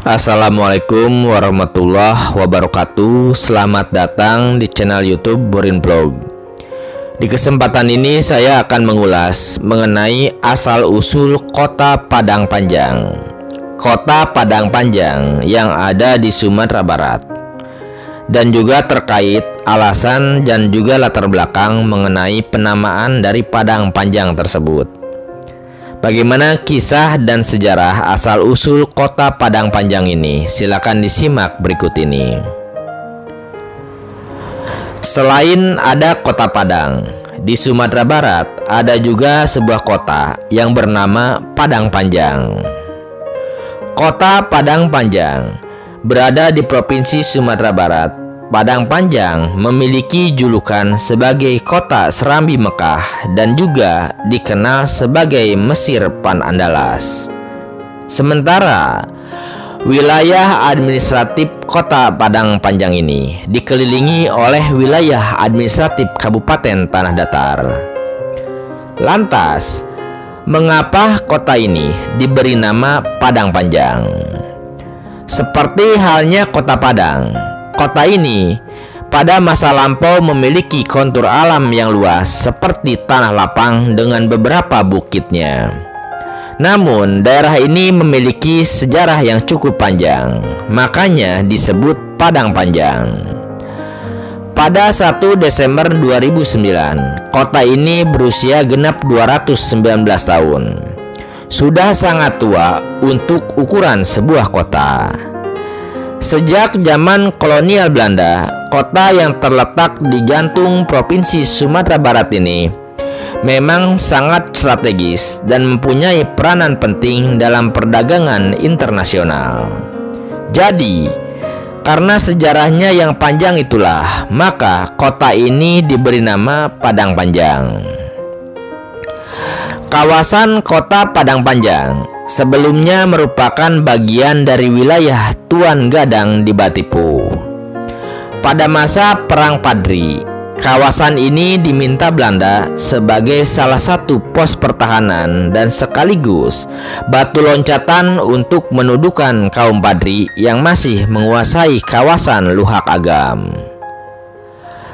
Assalamualaikum warahmatullahi wabarakatuh. Selamat datang di channel YouTube Borin Vlog. Di kesempatan ini saya akan mengulas mengenai asal-usul Kota Padang Panjang. Kota Padang Panjang yang ada di Sumatera Barat. Dan juga terkait alasan dan juga latar belakang mengenai penamaan dari Padang Panjang tersebut. Bagaimana kisah dan sejarah asal-usul Kota Padang Panjang ini? Silakan disimak berikut ini. Selain ada Kota Padang, di Sumatera Barat ada juga sebuah kota yang bernama Padang Panjang. Kota Padang Panjang berada di Provinsi Sumatera Barat. Padang Panjang memiliki julukan sebagai kota Serambi Mekah dan juga dikenal sebagai Mesir Panandalas. Sementara wilayah administratif Kota Padang Panjang ini dikelilingi oleh wilayah administratif Kabupaten Tanah Datar. Lantas, mengapa kota ini diberi nama Padang Panjang? Seperti halnya Kota Padang, kota ini pada masa lampau memiliki kontur alam yang luas seperti tanah lapang dengan beberapa bukitnya. Namun daerah ini memiliki sejarah yang cukup panjang, makanya disebut Padang Panjang. Pada 1 Desember 2009, kota ini berusia genap 219 tahun. Sudah sangat tua untuk ukuran sebuah kota. Sejak zaman kolonial Belanda, kota yang terletak di jantung Provinsi Sumatera Barat ini memang sangat strategis dan mempunyai peranan penting dalam perdagangan internasional. Jadi, karena sejarahnya yang panjang itulah, maka kota ini diberi nama Padang Panjang. Kawasan Kota Padang Panjang sebelumnya merupakan bagian dari wilayah Tuan Gadang di Batipu. Pada masa Perang Padri, kawasan ini diminta Belanda sebagai salah satu pos pertahanan dan sekaligus batu loncatan untuk menuduhkan kaum Padri yang masih menguasai kawasan Luhak Agam.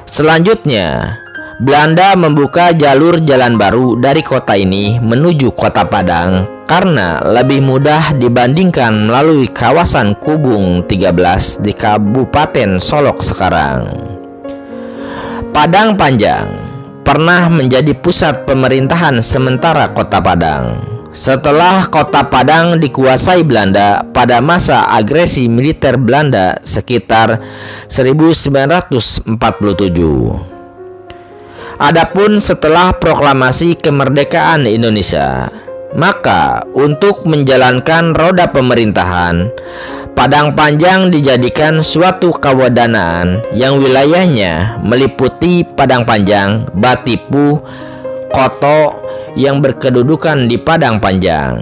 Selanjutnya, Belanda membuka jalur jalan baru dari kota ini menuju Kota Padang karena lebih mudah dibandingkan melalui kawasan Kubung 13 di Kabupaten Solok sekarang. Padang Panjang pernah menjadi pusat pemerintahan sementara Kota Padang. Setelah Kota Padang dikuasai Belanda pada masa agresi militer Belanda sekitar 1947. Adapun setelah proklamasi kemerdekaan Indonesia, maka untuk menjalankan roda pemerintahan, Padang Panjang dijadikan suatu kewadanaan yang wilayahnya meliputi Padang Panjang, Batipu, Koto yang berkedudukan di Padang Panjang.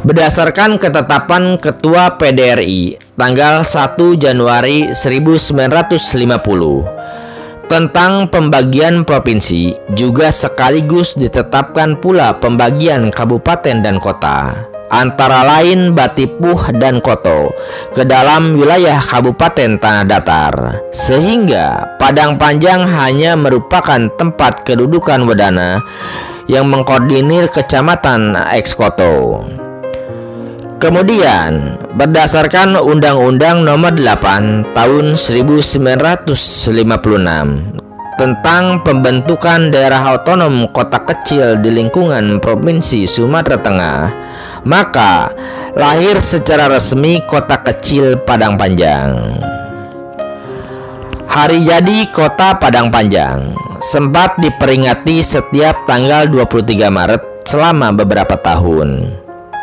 Berdasarkan ketetapan Ketua PDRI tanggal 1 Januari 1950 tentang pembagian provinsi, juga sekaligus ditetapkan pula pembagian kabupaten dan kota, antara lain Batipuh dan Koto, ke dalam wilayah Kabupaten Tanah Datar, sehingga Padang Panjang hanya merupakan tempat kedudukan wadana yang mengkoordinir kecamatan eks-Koto. Kemudian, berdasarkan Undang-Undang Nomor 8 Tahun 1956 tentang pembentukan daerah otonom kota kecil di lingkungan Provinsi Sumatera Tengah, maka lahir secara resmi kota kecil Padang Panjang. Hari jadi Kota Padang Panjang sempat diperingati setiap tanggal 23 Maret selama beberapa tahun.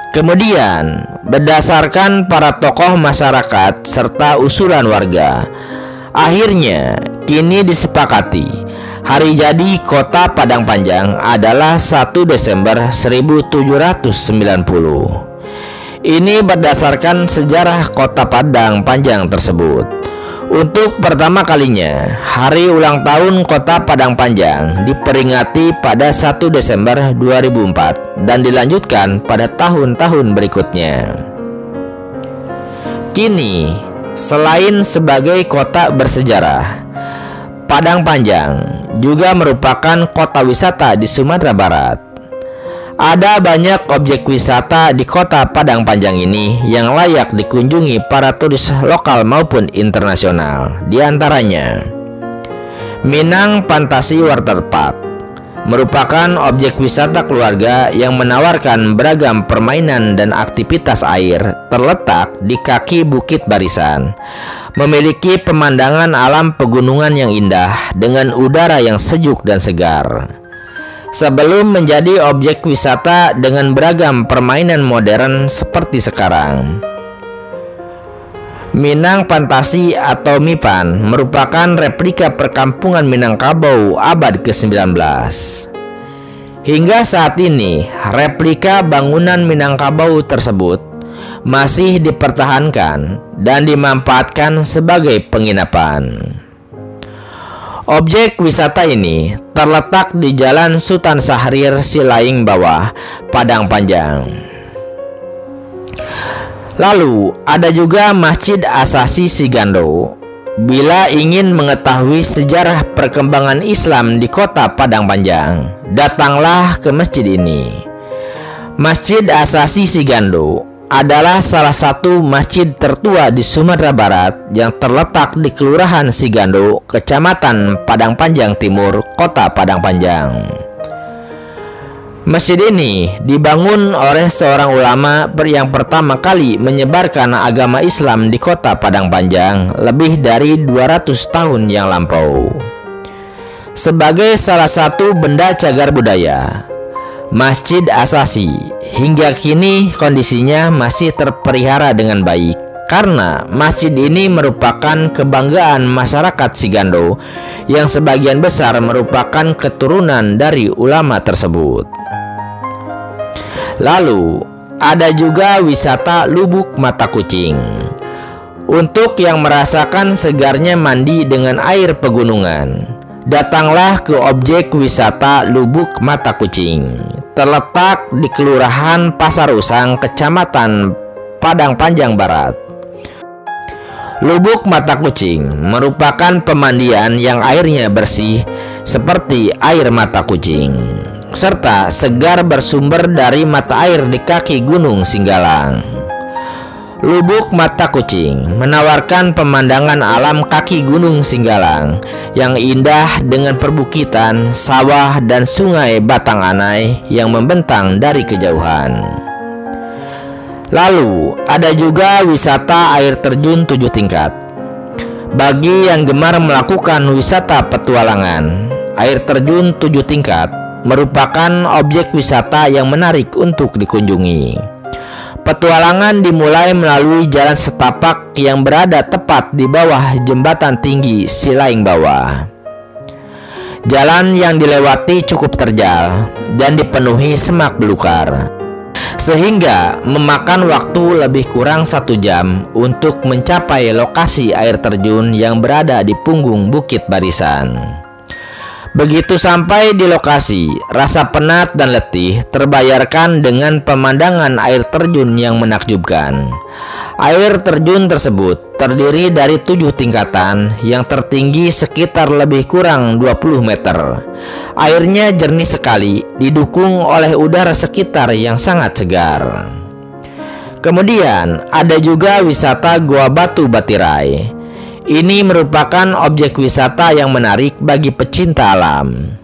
Kemudian, berdasarkan para tokoh masyarakat serta usulan warga, akhirnya kini disepakati hari jadi Kota Padang Panjang adalah 1 Desember 1790. Ini berdasarkan sejarah Kota Padang Panjang tersebut. Untuk pertama kalinya, hari ulang tahun Kota Padang Panjang diperingati pada 1 Desember 2004 dan dilanjutkan pada tahun-tahun berikutnya. Kini, selain sebagai kota bersejarah, Padang Panjang juga merupakan kota wisata di Sumatera Barat. Ada banyak objek wisata di kota Padang Panjang ini yang layak dikunjungi para turis lokal maupun internasional. Di antaranya, Minang Fantasi Waterpark merupakan objek wisata keluarga yang menawarkan beragam permainan dan aktivitas air, terletak di kaki Bukit Barisan. Memiliki pemandangan alam pegunungan yang indah dengan udara yang sejuk dan segar. Sebelum menjadi objek wisata dengan beragam permainan modern seperti sekarang. Minang Fantasi atau MIFAN merupakan replika perkampungan Minangkabau abad ke-19. Hingga saat ini, replika bangunan Minangkabau tersebut masih dipertahankan dan dimanfaatkan sebagai penginapan. Objek wisata ini terletak di Jalan Sultan Syahrir Silaing Bawah, Padang Panjang. Lalu ada juga Masjid Asasi Sigando. Bila ingin mengetahui sejarah perkembangan Islam di kota Padang Panjang, datanglah ke masjid ini. Masjid Asasi Sigando adalah salah satu masjid tertua di Sumatera Barat yang terletak di Kelurahan Sigando, Kecamatan Padang Panjang Timur, Kota Padang Panjang. Masjid ini dibangun oleh seorang ulama yang pertama kali menyebarkan agama Islam di Kota Padang Panjang lebih dari 200 tahun yang lampau. Sebagai salah satu benda cagar budaya, Masjid Asasi hingga kini kondisinya masih terpelihara dengan baik karena masjid ini merupakan kebanggaan masyarakat Sigando yang sebagian besar merupakan keturunan dari ulama tersebut. Lalu ada juga wisata Lubuk Mata Kucing. Untuk yang merasakan segarnya mandi dengan air pegunungan, datanglah ke objek wisata Lubuk Mata Kucing. Terletak di Kelurahan Pasar Usang, Kecamatan Padang Panjang Barat. Lubuk Mata Kucing merupakan pemandian yang airnya bersih seperti air mata kucing, serta segar bersumber dari mata air di kaki Gunung Singgalang. Lubuk Mata Kucing menawarkan pemandangan alam kaki Gunung Singgalang yang indah dengan perbukitan, sawah, dan sungai Batang Anai yang membentang dari kejauhan. Lalu ada juga wisata air terjun 7 tingkat. Bagi yang gemar melakukan wisata petualangan, air terjun 7 tingkat merupakan objek wisata yang menarik untuk dikunjungi. Petualangan dimulai melalui jalan setapak yang berada tepat di bawah jembatan tinggi Silaing Bawah. Jalan yang dilewati cukup terjal dan dipenuhi semak belukar, sehingga memakan waktu lebih kurang 1 jam untuk mencapai lokasi air terjun yang berada di punggung Bukit Barisan. Begitu sampai di lokasi, rasa penat dan letih terbayarkan dengan pemandangan air terjun yang menakjubkan. Air terjun tersebut terdiri dari 7 tingkatan yang tertinggi sekitar lebih kurang 20 meter. Airnya jernih sekali, didukung oleh udara sekitar yang sangat segar. Kemudian ada juga wisata Gua Batu Batirai. Ini merupakan objek wisata yang menarik bagi pecinta alam.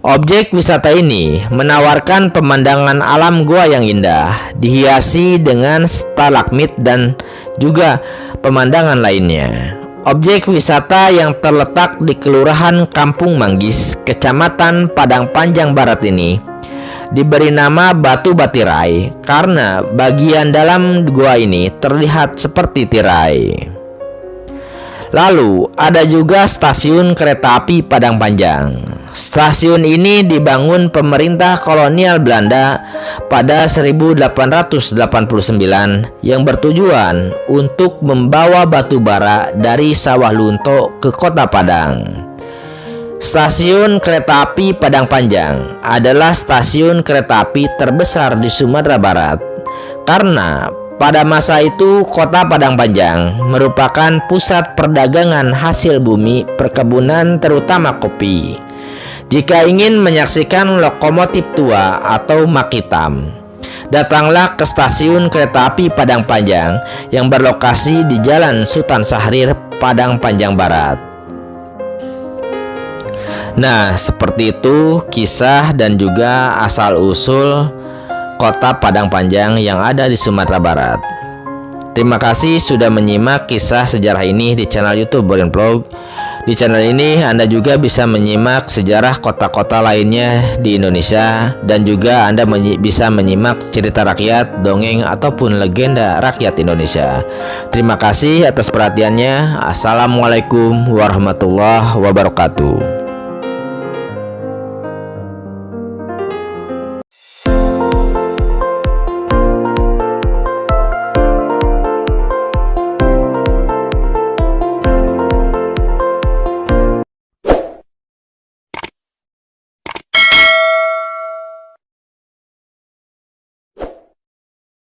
Objek wisata ini menawarkan pemandangan alam gua yang indah, dihiasi dengan stalagmit dan juga pemandangan lainnya. Objek wisata yang terletak di Kelurahan Kampung Manggis, Kecamatan Padang Panjang Barat ini diberi nama Batu Batirai karena bagian dalam gua ini terlihat seperti tirai. Lalu ada juga stasiun kereta api Padang Panjang. Stasiun ini dibangun pemerintah kolonial Belanda pada 1889 yang bertujuan untuk membawa batu bara dari Sawah Lunto ke Kota Padang. Stasiun kereta api Padang Panjang adalah stasiun kereta api terbesar di Sumatera Barat karena pada masa itu Kota Padang Panjang merupakan pusat perdagangan hasil bumi perkebunan terutama kopi. Jika ingin menyaksikan lokomotif tua atau mak hitam, datanglah ke stasiun kereta api Padang Panjang yang berlokasi di Jalan Sultan Syahrir, Padang Panjang Barat. Nah, seperti itu kisah dan juga asal-usul Kota Padang Panjang yang ada di Sumatera Barat. Terima kasih sudah menyimak kisah sejarah ini di channel YouTube Bolen Vlog. Di channel ini Anda juga bisa menyimak sejarah kota-kota lainnya di Indonesia dan juga Anda bisa menyimak cerita rakyat, dongeng ataupun legenda rakyat Indonesia. Terima kasih atas perhatiannya. Assalamualaikum warahmatullahi wabarakatuh.